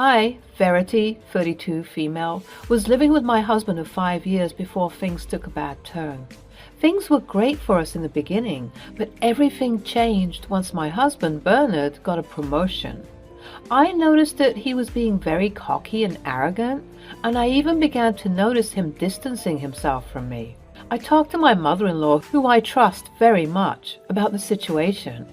I, Verity, 32, female, was living with my husband of 5 years before things took a bad turn. Things were great for us in the beginning, but everything changed once my husband, Bernard, got a promotion. I noticed that he was being very cocky and arrogant, and I even began to notice him distancing himself from me. I talked to my mother-in-law, who I trust very much, about the situation.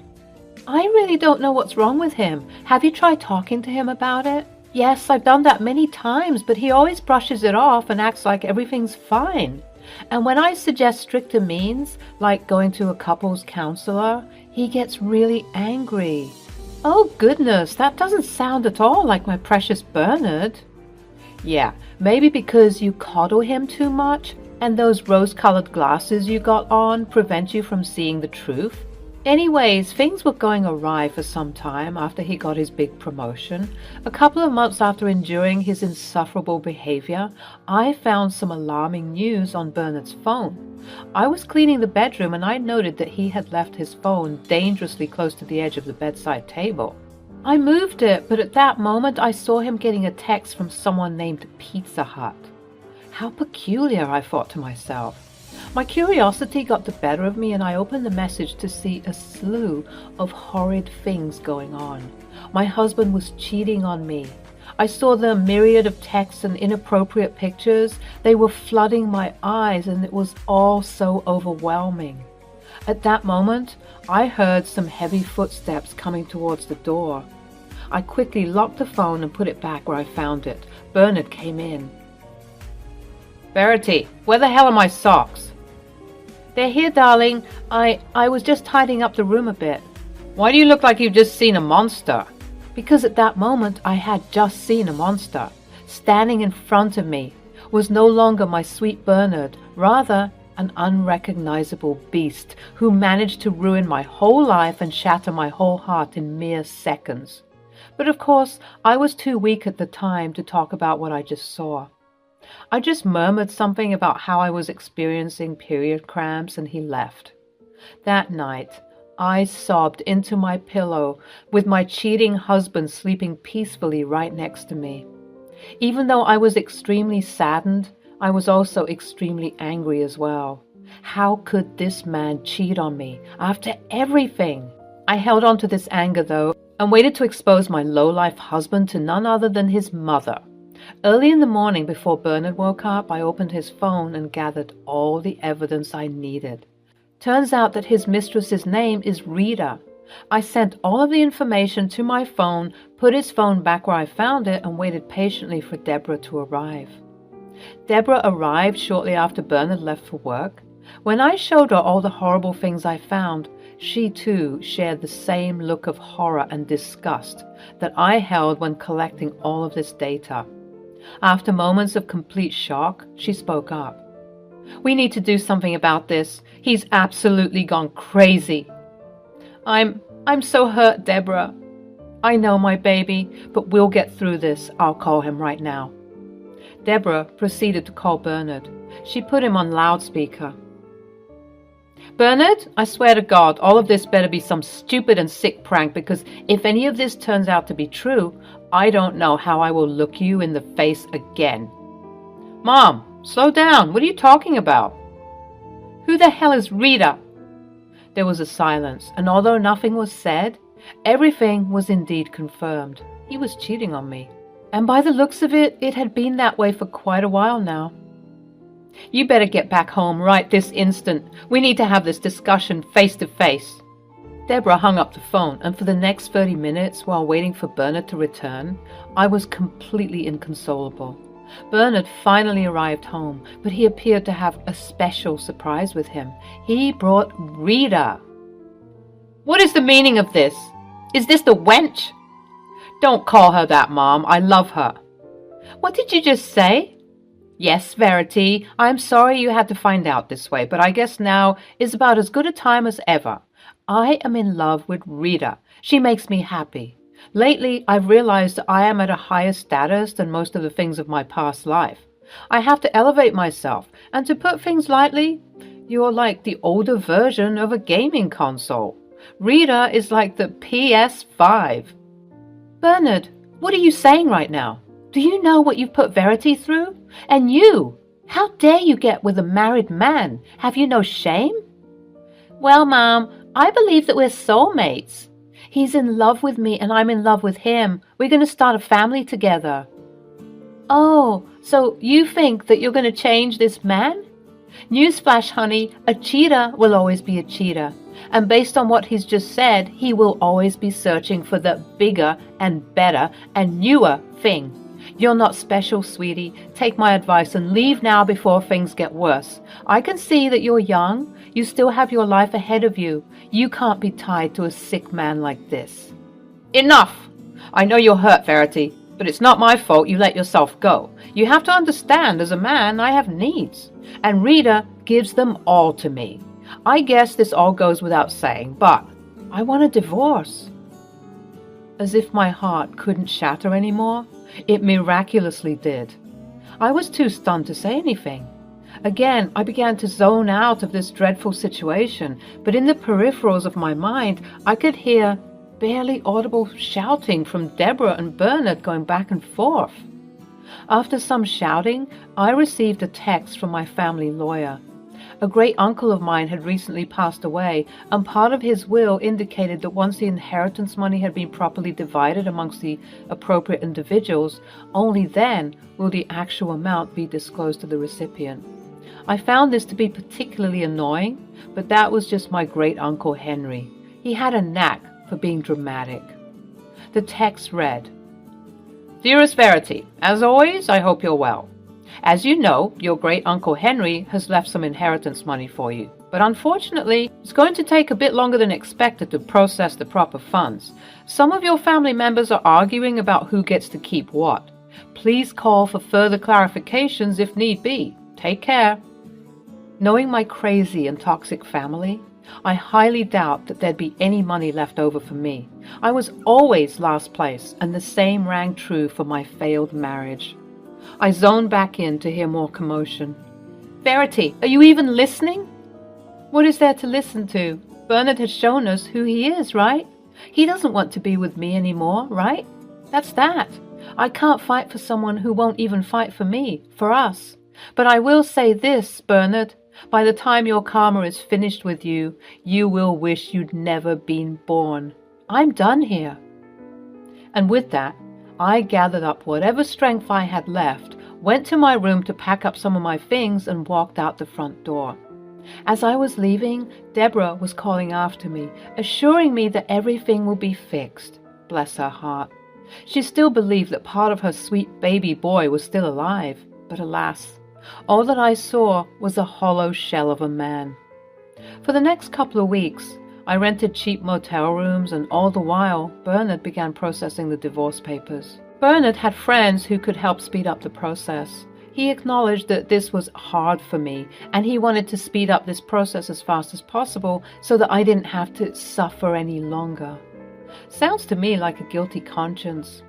I really don't know what's wrong with him. Have you tried talking to him about it? Yes, I've done that many times, but he always brushes it off and acts like everything's fine. And when I suggest stricter means, like going to a couples counselor, he gets really angry. Oh goodness, that doesn't sound at all like my precious Bernard. Yeah, maybe because you coddle him too much, and those rose-colored glasses you got on prevent you from seeing the truth. Anyways, things were going awry for some time after he got his big promotion. A couple of months after enduring his insufferable behavior, I found some alarming news on Bernard's phone. I was cleaning the bedroom and I noted that he had left his phone dangerously close to the edge of the bedside table. I moved it, but at that moment I saw him getting a text from someone named Pizza Hut. How peculiar, I thought to myself. My curiosity got the better of me and I opened the message to see a slew of horrid things going on. My husband was cheating on me. I saw the myriad of texts and inappropriate pictures. They were flooding my eyes and it was all so overwhelming. At that moment, I heard some heavy footsteps coming towards the door. I quickly locked the phone and put it back where I found it. Bernard came in. Verity, where the hell are my socks? They're here, darling. I was just tidying up the room a bit. Why do you look like you've just seen a monster? Because at that moment I had just seen a monster. Standing in front of me was no longer my sweet Bernard, rather an unrecognizable beast who managed to ruin my whole life and shatter my whole heart in mere seconds. But of course, I was too weak at the time to talk about what I just saw. I just murmured something about how I was experiencing period cramps and he left. That night, I sobbed into my pillow with my cheating husband sleeping peacefully right next to me. Even though I was extremely saddened, I was also extremely angry as well. How could this man cheat on me after everything? I held on to this anger though and waited to expose my low-life husband to none other than his mother. Early in the morning before Bernard woke up, I opened his phone and gathered all the evidence I needed. Turns out that his mistress's name is Rita. I sent all of the information to my phone, put his phone back where I found it, and waited patiently for Deborah to arrive. Deborah arrived shortly after Bernard left for work. When I showed her all the horrible things I found, she too shared the same look of horror and disgust that I held when collecting all of this data. After moments of complete shock, she spoke up. We need to do something about this. He's absolutely gone crazy. I'm so hurt, Deborah. I know, my baby, but we'll get through this. I'll call him right now. Deborah proceeded to call Bernard. She put him on loudspeaker. Bernard, I swear to God, all of this better be some stupid and sick prank, because if any of this turns out to be true, I don't know how I will look you in the face again. Mom, slow down. What are you talking about? Who the hell is Rita? There was a silence, and although nothing was said, everything was indeed confirmed. He was cheating on me. And by the looks of it, it had been that way for quite a while now. You better get back home right this instant. We need to have this discussion face to face. Deborah hung up the phone, and for the next 30 minutes, while waiting for Bernard to return, I was completely inconsolable. Bernard finally arrived home, but he appeared to have a special surprise with him. He brought Rita. What is the meaning of this? Is this the wench? Don't call her that, Mom. I love her. What did you just say? Yes, Verity, I'm sorry you had to find out this way, but I guess now is about as good a time as ever. I am in love with Rita. She makes me happy. Lately, I've realized I am at a higher status than most of the things of my past life. I have to elevate myself, and to put things lightly, you're like the older version of a gaming console. Rita is like the PS5. Bernard, What are you saying right now? Do you know what you've put Verity through? And you, how dare you get with a married man? Have you no shame? Well, Mom, I believe that we're soulmates. He's in love with me and I'm in love with him. We're going to start a family together. Oh, so you think that you're going to change this man? Newsflash, honey, a cheater will always be a cheater. And based on what he's just said, he will always be searching for the bigger and better and newer thing. You're not special, sweetie. Take my advice and leave now before things get worse. I can see that you're young. You still have your life ahead of you. You can't be tied to a sick man like this. Enough! I know you're hurt, Verity, but it's not my fault you let yourself go. You have to understand, as a man, I have needs. And Rita gives them all to me. I guess this all goes without saying, but I want a divorce. As if my heart couldn't shatter anymore, it miraculously did. I was too stunned to say anything. Again, I began to zone out of this dreadful situation, but in the peripherals of my mind, I could hear barely audible shouting from Deborah and Bernard going back and forth. After some shouting, I received a text from my family lawyer. A great uncle of mine had recently passed away, and part of his will indicated that once the inheritance money had been properly divided amongst the appropriate individuals, only then will the actual amount be disclosed to the recipient. I found this to be particularly annoying, but that was just my great uncle Henry. He had a knack for being dramatic. The text read, Dearest Verity, as always, I hope you're well. As you know, your great-uncle Henry has left some inheritance money for you, but unfortunately, it's going to take a bit longer than expected to process the proper funds. Some of your family members are arguing about who gets to keep what. Please call for further clarifications if need be. Take care. Knowing my crazy and toxic family, I highly doubt that there'd be any money left over for me. I was always last place, and the same rang true for my failed marriage. I zoned back in to hear more commotion. Verity, are you even listening? What is there to listen to? Bernard has shown us who he is, right? He doesn't want to be with me anymore, right? That's that. I can't fight for someone who won't even fight for me, for us. But I will say this, Bernard. By the time your karma is finished with you, you will wish you'd never been born. I'm done here. And with that, I gathered up whatever strength I had left, went to my room to pack up some of my things, and walked out the front door. As I was leaving, Deborah was calling after me, assuring me that everything will be fixed. Bless her heart. She still believed that part of her sweet baby boy was still alive, but alas, all that I saw was a hollow shell of a man. For the next couple of weeks, I rented cheap motel rooms, and all the while, Bernard began processing the divorce papers. Bernard had friends who could help speed up the process. He acknowledged that this was hard for me, and he wanted to speed up this process as fast as possible so that I didn't have to suffer any longer. Sounds to me like a guilty conscience.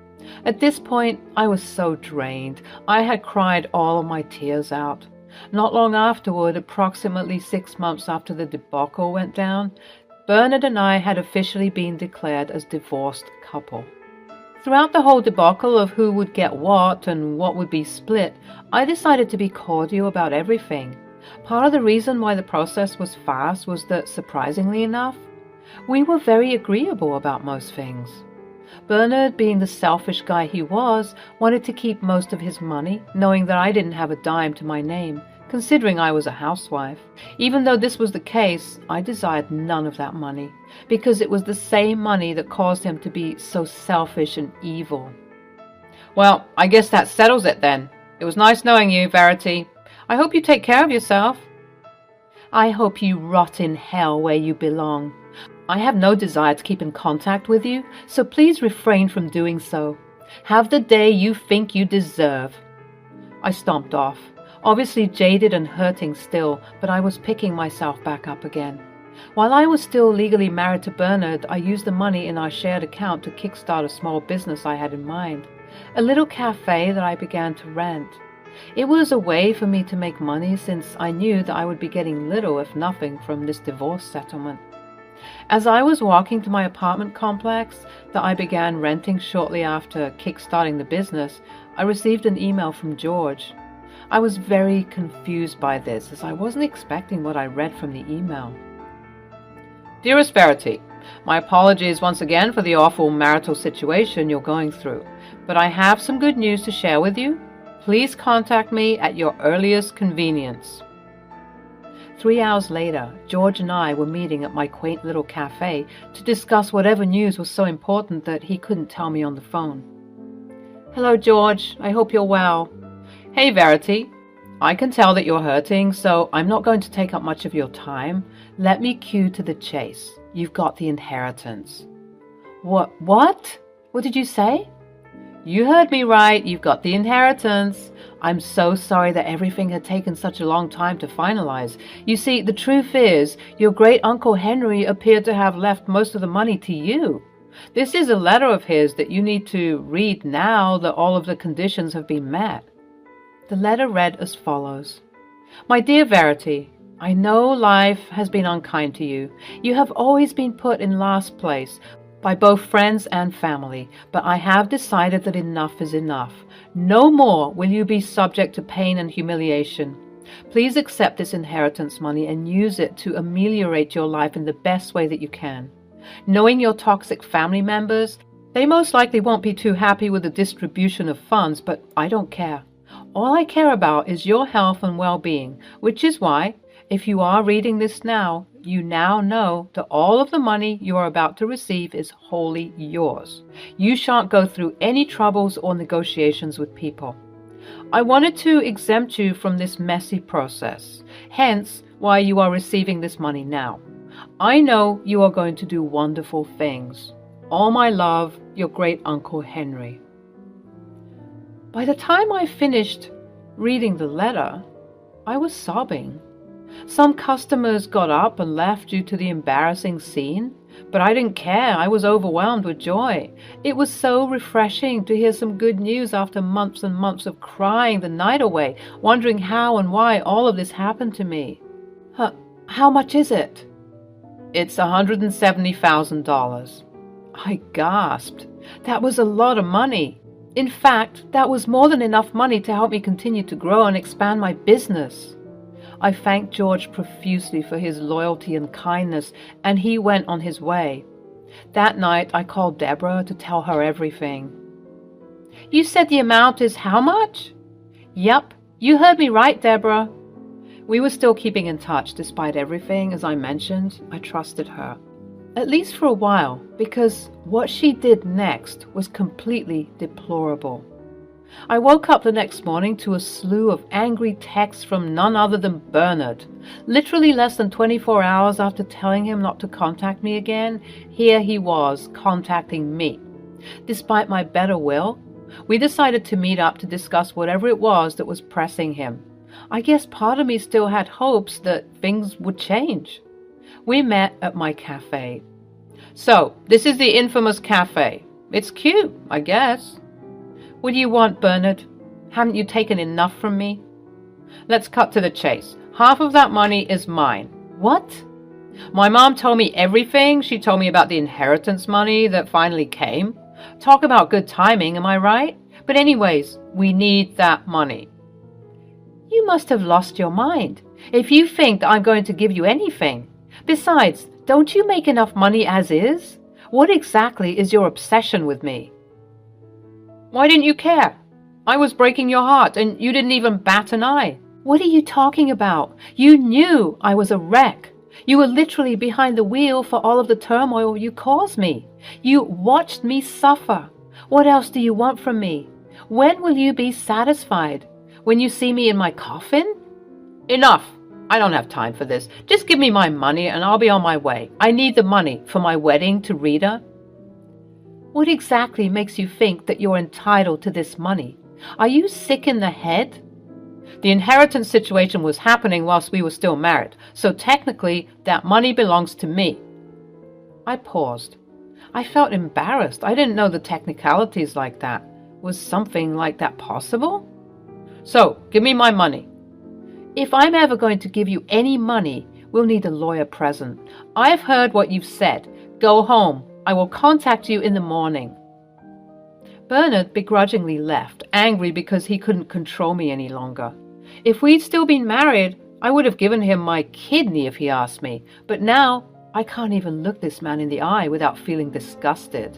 At this point, I was so drained. I had cried all of my tears out. Not long afterward, approximately 6 months after the debacle went down, Bernard and I had officially been declared as divorced couple. Throughout the whole debacle of who would get what and what would be split, I decided to be cordial about everything. Part of the reason why the process was fast was that, surprisingly enough, we were very agreeable about most things. Bernard, being the selfish guy he was, wanted to keep most of his money, knowing that I didn't have a dime to my name, considering I was a housewife. Even though this was the case, I desired none of that money, because it was the same money that caused him to be so selfish and evil. Well, I guess that settles it then. It was nice knowing you, Verity. I hope you take care of yourself. I hope you rot in hell where you belong. I have no desire to keep in contact with you, so please refrain from doing so. Have the day you think you deserve. I stomped off, obviously jaded and hurting still, but I was picking myself back up again. While I was still legally married to Bernard, I used the money in our shared account to kickstart a small business I had in mind, a little cafe that I began to rent. It was a way for me to make money since I knew that I would be getting little, if nothing, from this divorce settlement. As I was walking to my apartment complex that I began renting shortly after kickstarting the business, I received an email from George. I was very confused by this, as I wasn't expecting what I read from the email. Dearest Verity, my apologies once again for the awful marital situation you're going through, but I have some good news to share with you. Please contact me at your earliest convenience. 3 hours later, George and I were meeting at my quaint little cafe to discuss whatever news was so important that he couldn't tell me on the phone. Hello, George. I hope you're well. Hey, Verity. I can tell that you're hurting, so I'm not going to take up much of your time. Let me cue to the chase. You've got the inheritance. What? What did you say? You heard me right. You've got the inheritance. I'm so sorry that everything had taken such a long time to finalize. You see, the truth is, your great-uncle Henry appeared to have left most of the money to you. This is a letter of his that you need to read now that all of the conditions have been met. The letter read as follows. My dear Verity, I know life has been unkind to you. You have always been put in last place by both friends and family, but I have decided that enough is enough. No more will you be subject to pain and humiliation. Please accept this inheritance money and use it to ameliorate your life in the best way that you can. Knowing your toxic family members, they most likely won't be too happy with the distribution of funds, but I don't care. All I care about is your health and well-being, which is why, if you are reading this now, you now know that all of the money you are about to receive is wholly yours. You shan't go through any troubles or negotiations with people. I wanted to exempt you from this messy process, hence why you are receiving this money now. I know you are going to do wonderful things. All my love, your great-uncle Henry. By the time I finished reading the letter, I was sobbing. Some customers got up and left due to the embarrassing scene, but I didn't care. I was overwhelmed with joy. It was so refreshing to hear some good news after months and months of crying the night away, wondering how and why all of this happened to me. How much is it? It's $170,000. I gasped. That was a lot of money. In fact, that was more than enough money to help me continue to grow and expand my business. I thanked George profusely for his loyalty and kindness, and he went on his way. That night, I called Deborah to tell her everything. You said the amount is how much? Yep, you heard me right, Deborah. We were still keeping in touch despite everything, as I mentioned. I trusted her. At least for a while, because what she did next was completely deplorable. I woke up the next morning to a slew of angry texts from none other than Bernard. Literally less than 24 hours after telling him not to contact me again, here he was contacting me. Despite my better will, we decided to meet up to discuss whatever it was that was pressing him. I guess part of me still had hopes that things would change. We met at my cafe. So, this is the infamous cafe. It's cute, I guess. What do you want, Bernard? Haven't you taken enough from me? Let's cut to the chase. Half of that money is mine. What? My mom told me everything. She told me about the inheritance money that finally came. Talk about good timing, am I right? But anyways, we need that money. You must have lost your mind if you think that I'm going to give you anything. Besides, don't you make enough money as is? What exactly is your obsession with me? Why didn't you care? I was breaking your heart, and you didn't even bat an eye. What are you talking about? You knew I was a wreck. You were literally behind the wheel for all of the turmoil you caused me. You watched me suffer. What else do you want from me? When will you be satisfied? When you see me in my coffin? Enough. I don't have time for this. Just give me my money and I'll be on my way. I need the money for my wedding to Rita. What exactly makes you think that you're entitled to this money? Are you sick in the head? The inheritance situation was happening whilst we were still married, so technically that money belongs to me. I paused. I felt embarrassed. I didn't know the technicalities like that. Was something like that possible? So, give me my money. If I'm ever going to give you any money, we'll need a lawyer present. I've heard what you've said. Go home. I will contact you in the morning." Bernard begrudgingly left, angry because he couldn't control me any longer. If we'd still been married, I would have given him my kidney if he asked me, but now I can't even look this man in the eye without feeling disgusted.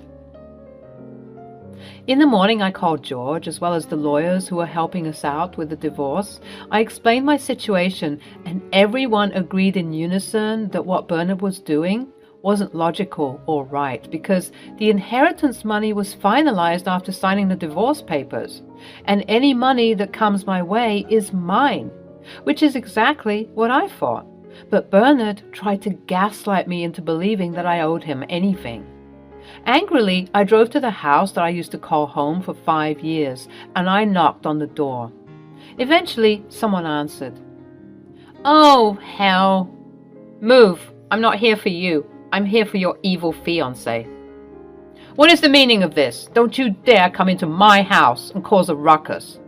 In the morning, I called George, as well as the lawyers who were helping us out with the divorce. I explained my situation, and everyone agreed in unison that what Bernard was doing wasn't logical or right, because the inheritance money was finalized after signing the divorce papers, and any money that comes my way is mine, which is exactly what I thought. But Bernard tried to gaslight me into believing that I owed him anything. Angrily, I drove to the house that I used to call home for 5 years, and I knocked on the door. Eventually, someone answered. "Oh, hell. Move. I'm not here for you. I'm here for your evil fiancé." "What is the meaning of this? Don't you dare come into my house and cause a ruckus."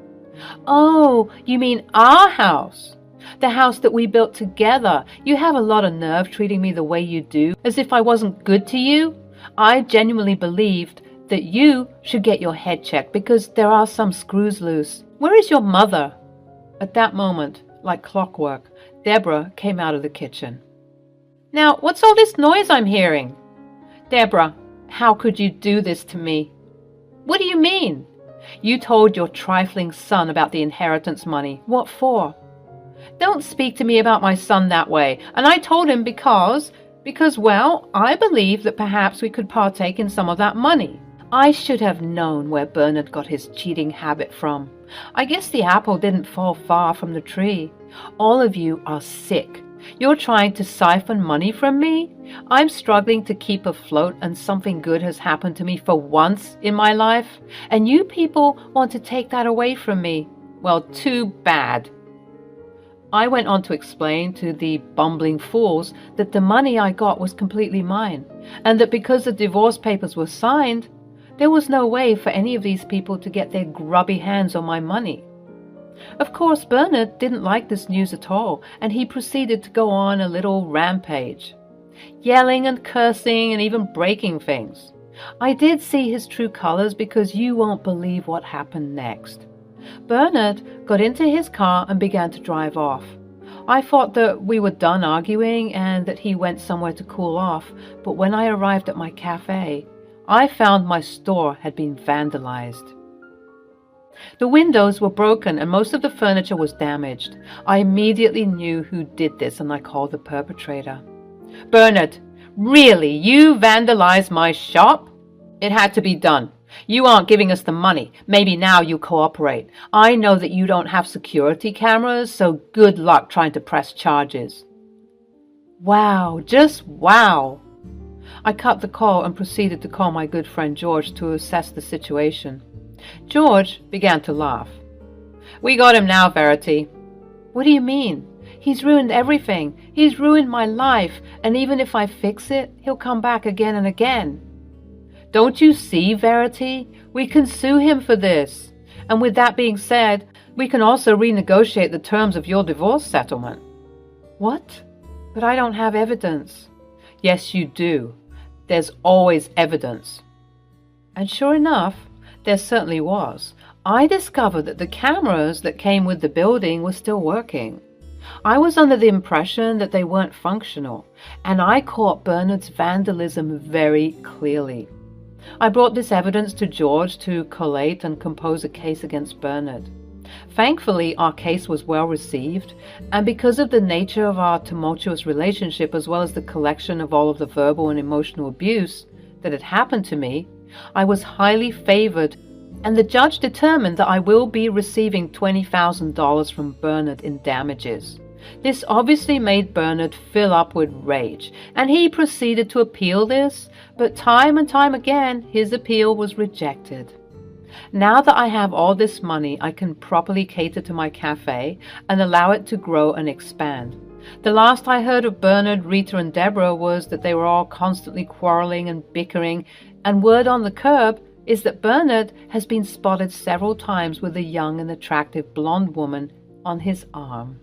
"Oh, you mean our house? The house that we built together. You have a lot of nerve treating me the way you do, as if I wasn't good to you. I genuinely believed that you should get your head checked because there are some screws loose. Where is your mother?" At that moment, like clockwork, Deborah came out of the kitchen. "Now, what's all this noise I'm hearing?" "Deborah, how could you do this to me?" "What do you mean?" "You told your trifling son about the inheritance money. What for?" "Don't speak to me about my son that way. And I told him because, well, I believe that perhaps we could partake in some of that money." I should have known where Bernard got his cheating habit from. I guess the apple didn't fall far from the tree. All of you are sick. You're trying to siphon money from me? I'm struggling to keep afloat, and something good has happened to me for once in my life, and you people want to take that away from me. Well, too bad. I went on to explain to the bumbling fools that the money I got was completely mine, and that because the divorce papers were signed, there was no way for any of these people to get their grubby hands on my money. Of course, Bernard didn't like this news at all, and he proceeded to go on a little rampage, yelling and cursing and even breaking things. I did see his true colors because you won't believe what happened next. Bernard got into his car and began to drive off. I thought that we were done arguing and that he went somewhere to cool off, but when I arrived at my cafe, I found my store had been vandalized. The windows were broken and most of the furniture was damaged. I immediately knew who did this and I called the perpetrator. "Bernard, really, you vandalized my shop?" "It had to be done. You aren't giving us the money. Maybe now you cooperate. I know that you don't have security cameras, so good luck trying to press charges." Wow, just wow. I cut the call and proceeded to call my good friend George to assess the situation. George began to laugh. "We got him now, Verity." "What do you mean? He's ruined everything. He's ruined my life, and even if I fix it, he'll come back again and again." "Don't you see, Verity? We can sue him for this. And with that being said, we can also renegotiate the terms of your divorce settlement." "What? But I don't have evidence." "Yes, you do. There's always evidence." And sure enough, there certainly was. I discovered that the cameras that came with the building were still working. I was under the impression that they weren't functional, and I caught Bernard's vandalism very clearly. I brought this evidence to George to collate and compose a case against Bernard. Thankfully, our case was well received, and because of the nature of our tumultuous relationship as well as the collection of all of the verbal and emotional abuse that had happened to me, I was highly favored, and the judge determined that I will be receiving $20,000 from Bernard in damages. This obviously made Bernard fill up with rage, and he proceeded to appeal this, but time and time again his appeal was rejected. Now that I have all this money, I can properly cater to my cafe and allow it to grow and expand. The last I heard of Bernard, Rita, and Deborah was that they were all constantly quarreling and bickering, and word on the curb is that Bernard has been spotted several times with a young and attractive blonde woman on his arm.